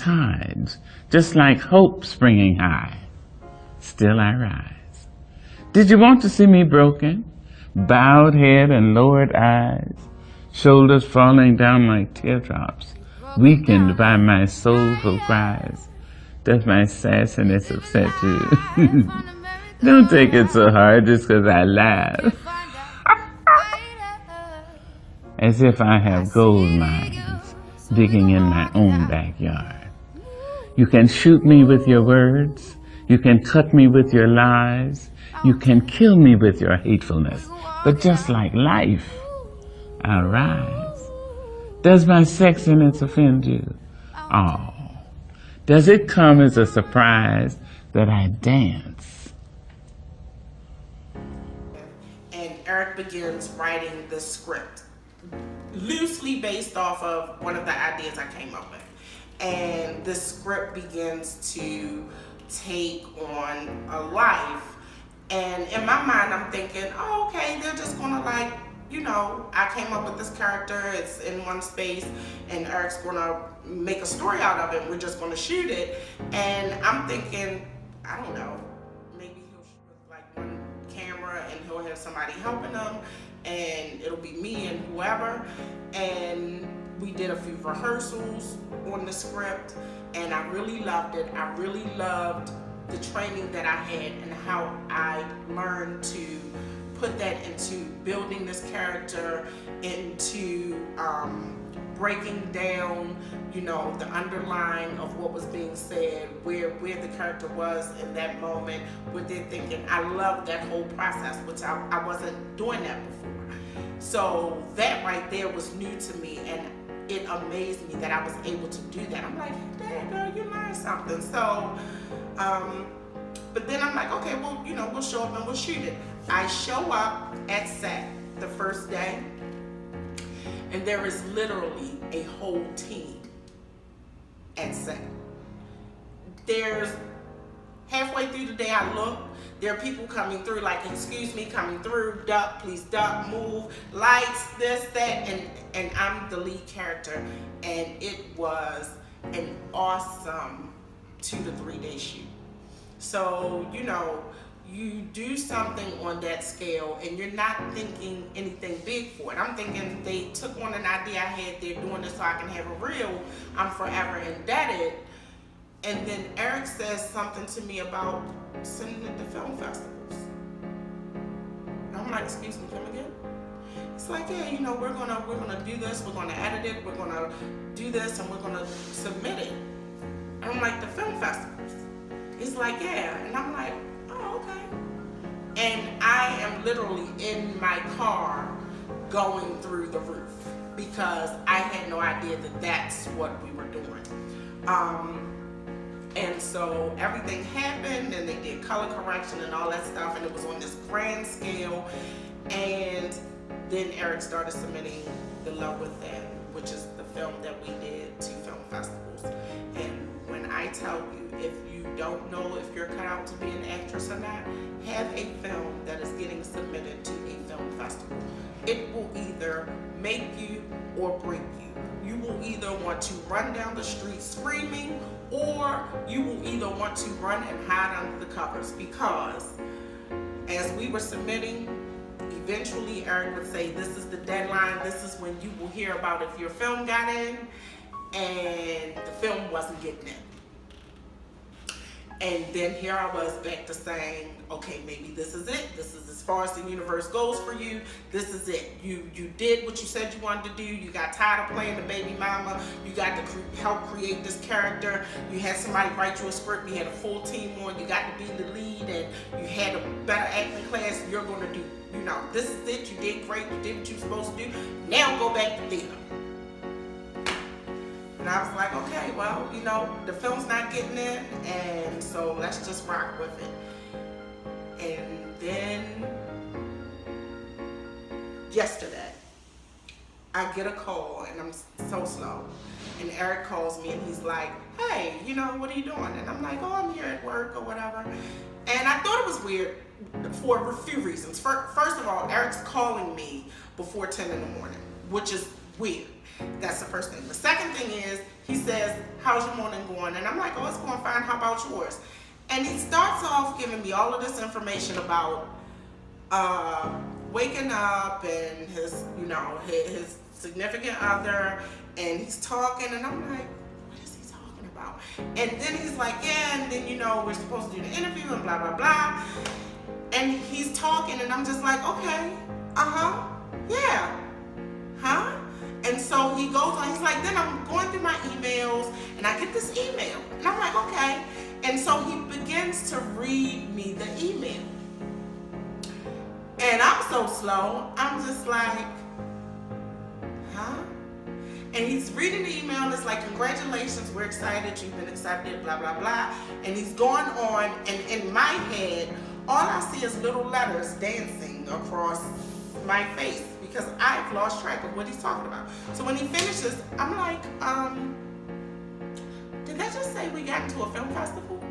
tides, just like hope springing high, still I rise. Did you want to see me broken? Bowed head and lowered eyes, shoulders falling down like teardrops, weakened by my soulful cries. Does my sassiness upset you? Don't take it so hard just 'cause I laugh. As if I have gold mines digging in my own backyard. You can shoot me with your words. You can cut me with your lies. You can kill me with your hatefulness. But just like life, I'll rise. Does my sexiness offend you? Oh, does it come as a surprise that I dance? And Eric begins writing the script, loosely based off of one of the ideas I came up with. And the script begins to take on a life. And in my mind, I'm thinking, oh, okay, they're just gonna I came up with this character, it's in one space, and Eric's gonna make a story out of it. We're just gonna shoot it. And I'm thinking, I don't know, maybe he'll shoot with like one camera and he'll have somebody helping him, and it'll be me and whoever. And we did a few rehearsals on the script, and I really loved it. I really loved the training that I had and how I learned to put that into building this character, into breaking down, the underlying of what was being said, where the character was in that moment, what they're thinking. I love that whole process, which I wasn't doing that before. So that right there was new to me, and it amazed me that I was able to do that. I'm like, hey, girl, you learned something. So, but then I'm like, okay, well, we'll show up and we'll shoot it. I show up at set the first day, and there is literally a whole team at set. There's halfway through the day I look, there are people coming through like, excuse me, coming through, duck, please duck, move, lights, this, that, and I'm the lead character. And it was an awesome 2 to 3 day shoot. So, you do something on that scale and you're not thinking anything big for it. I'm thinking they took on an idea I had, they're doing this so I can have a reel, I'm forever indebted. And then Eric says something to me about sending it to film festivals. I'm like, excuse me, come again? It's like, yeah, we're gonna do this, we're gonna edit it, we're gonna do this, and we're gonna submit it. And I'm like, the film festivals? He's like, yeah. And I'm like, oh, okay. And I am literally in my car going through the roof because I had no idea that that's what we were doing. And so everything happened, and they did color correction and all that stuff, and it was on this grand scale. And then Eric started submitting The Love Within, which is the film that we did to film festivals. And when I tell you, if you don't know if you're cut out to be an actress or not, have a film that is getting submitted to a film festival. It will either make you or break you. You will either want to run down the street screaming, or you will either want to run and hide under the covers, because as we were submitting, eventually Eric would say, this is the deadline, this is when you will hear about if your film got in, and the film wasn't getting in. And then here I was back to saying, okay, maybe this is it. This is as far as the universe goes for you. This is it. You did what you said you wanted to do. You got tired of playing the baby mama. You got to help create this character. You had somebody write you a script. You had a full team on. You got to be the lead, and you had a better acting class. You're going to do, this is it. You did great. You did what you were supposed to do. Now go back to theater. And I was like, okay, well, the film's not getting in, and so let's just rock with it. And then yesterday, I get a call, and I'm so slow. And Eric calls me, and he's like, hey, what are you doing? And I'm like, oh, I'm here at work or whatever. And I thought it was weird for a few reasons. First of all, Eric's calling me before 10 in the morning, which is weird. That's the first thing. The second thing is, he says, how's your morning going? And I'm like, oh, it's going fine. How about yours? And he starts off giving me all of this information about waking up and his, his significant other, and he's talking, and I'm like, what is he talking about? And then he's like, yeah, and then, we're supposed to do the interview and blah, blah, blah. And he's talking, and I'm just like, okay, yeah, huh? And so he goes on, he's like, then I'm going through my emails, and I get this email. And I'm like, okay. And so he begins to read me the email. And I'm so slow, I'm just like, huh? And he's reading the email, and it's like, congratulations, we're excited, you've been accepted, blah, blah, blah. And he's going on, and in my head, all I see is little letters dancing across my face because I've lost track of what he's talking about. So when he finishes, I'm like, did that just say we got into a film festival?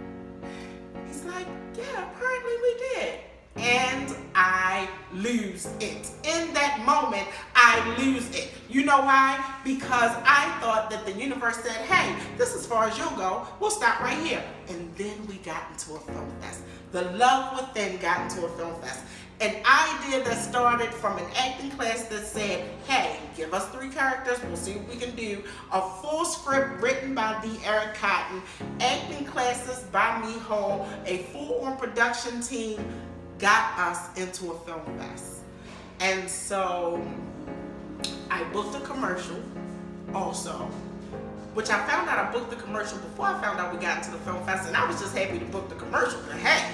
He's like, yeah, apparently we did. And I lose it. In that moment, I lose it. You know why? Because I thought that the universe said, hey, this is as far as you'll go. We'll stop right here. And then we got into a film fest. The love within got into a film fest. An idea that started from an acting class that said, hey, give us 3 characters, we'll see what we can do. A full script written by D. Eric Cotton, acting classes by me whole, a full-on production team got us into a film fest. And so I booked a commercial also, which I found out I booked the commercial before I found out we got into the film fest, and I was just happy to book the commercial. But hey,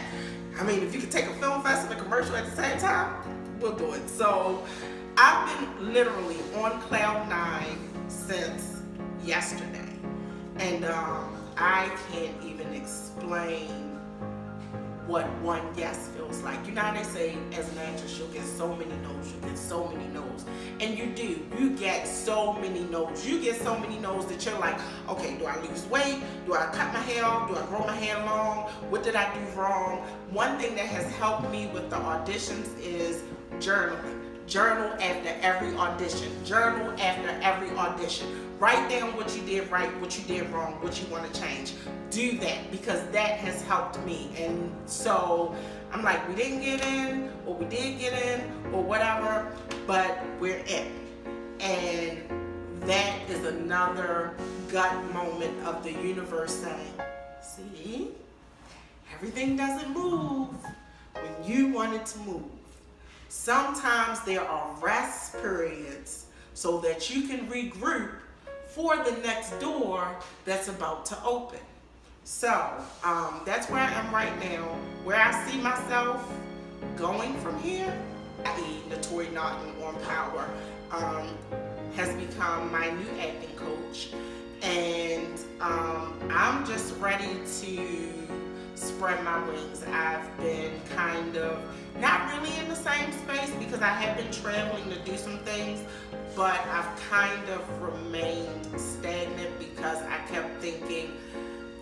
I mean, if you could take a film fest and a commercial at the same time, we'll do it. So I've been literally on cloud 9 since yesterday. And I can't even explain what one yes feels like. You know how they say as an actress you'll get so many no's, you get so many no's. And you do. You get so many no's. You get so many no's that you're like, okay, do I lose weight? Do I cut my hair off? Do I grow my hair long? What did I do wrong? One thing that has helped me with the auditions is journaling. Journal after every audition. Journal after every audition. Write down what you did right, what you did wrong, what you want to change. Do that, because that has helped me. And so I'm like, we didn't get in, or we did get in, or whatever, but we're in. And that is another gut moment of the universe saying, see, everything doesn't move when you want it to move. Sometimes there are rest periods so that you can regroup for the next door that's about to open. So that's where I am right now. Where I see myself going from here, Naturi Naughton on Power has become my new acting coach. And I'm just ready to spread my wings. I've been kind of not really in the same space because I have been traveling to do some things, but I've kind of remained stagnant because I kept thinking,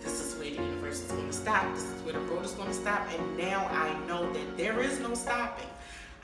this is where the universe is going to stop, this is where the road is going to stop, and now I know that there is no stopping.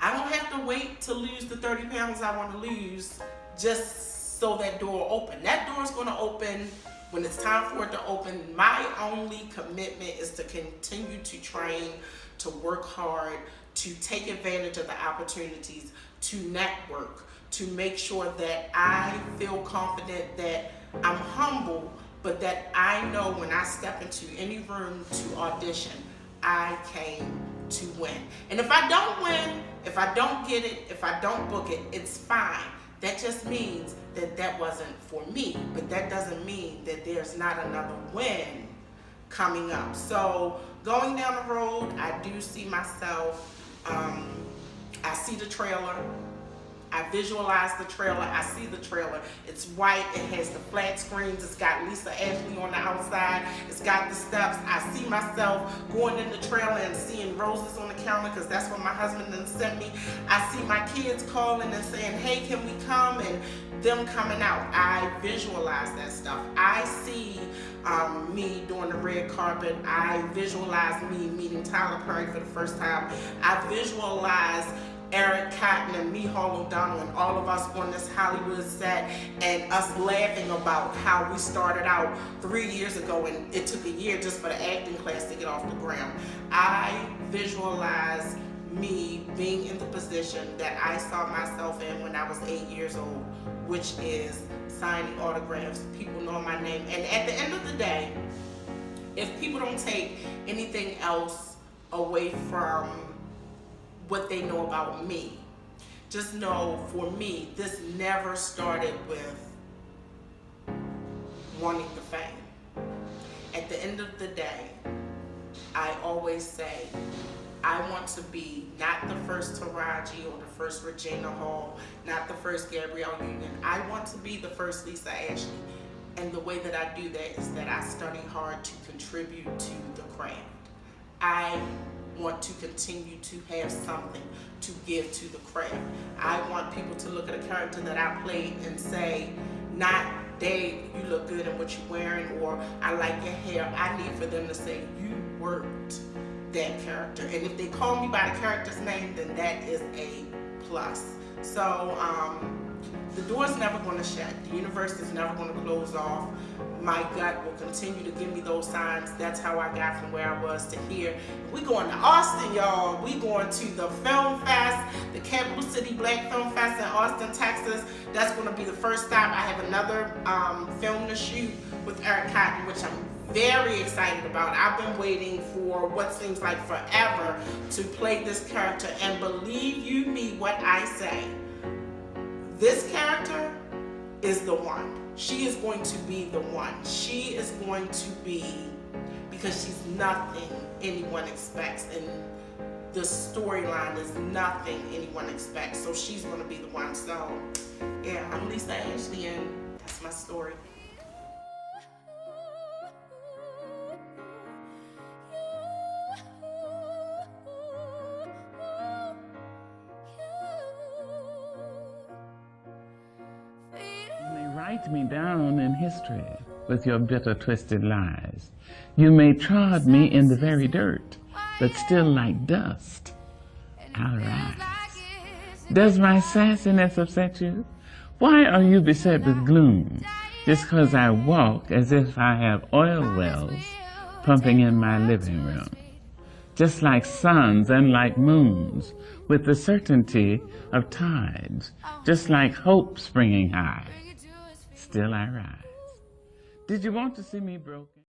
I don't have to wait to lose the 30 pounds I want to lose just so that door will open. That door is going to open when it's time for it to open. My only commitment is to continue to train, to work hard, to take advantage of the opportunities, to network, to make sure that I feel confident, that I'm humble, but that I know when I step into any room to audition, I came to win. And if I don't win, if I don't get it, if I don't book it, it's fine. That just means that that wasn't for me, but that doesn't mean that there's not another win coming up. So going down the road, I do see myself, I see the trailer, I visualize the trailer, I see the trailer. It's white, it has the flat screens, it's got Leesa Ashley on the outside, it's got the steps. I see myself going in the trailer and seeing roses on the counter because that's what my husband done sent me. I see my kids calling and saying, hey, can we come? And them coming out. I visualize that stuff. I see me doing the red carpet. I visualize me meeting Tyler Perry for the first time. I visualize Eric Cotton and Mihal O'Donnell and all of us on this Hollywood set, and us laughing about how we started out 3 years ago and it took a year just for the acting class to get off the ground. I visualize me being in the position that I saw myself in when I was 8 years old, which is signing autographs, people know my name. And at the end of the day, if people don't take anything else away from what they know about me, just know for me, this never started with wanting the fame. At the end of the day, I always say, I want to be not the first Taraji or the first Regina Hall, not the first Gabrielle Union. I want to be the first Leesa Ashley. And the way that I do that is that I study hard to contribute to the craft. I want to continue to have something to give to the craft. I want people to look at a character that I played and say, not, Dave, you look good in what you're wearing, or I like your hair. I need for them to say, you worked that character. And if they call me by the character's name, then that is a plus. So the door's never going to shut. The universe is never going to close off. My gut will continue to give me those signs. That's how I got from where I was to here. We going to Austin, y'all. We going to the Film Fest, the Capital City Black Film Fest in Austin, Texas. That's going to be the first time. I have another film to shoot with Eric Cotton, which I'm very excited about. I've been waiting for what seems like forever to play this character, and believe you me what I say, this character is the one. She is going to be the one. She is going to be, because she's nothing anyone expects, and the storyline is nothing anyone expects, so she's going to be the one. So yeah, I'm Leesa Ashley, and that's my story. Write me down in history with your bitter, twisted lies. You may trod me in the very dirt, but still like dust, I'll rise. Does my sassiness upset you? Why are you beset with gloom? Just 'cause I walk as if I have oil wells pumping in my living room. Just like suns and like moons, with the certainty of tides, just like hope springing high. Still I rise. Did you want to see me broken?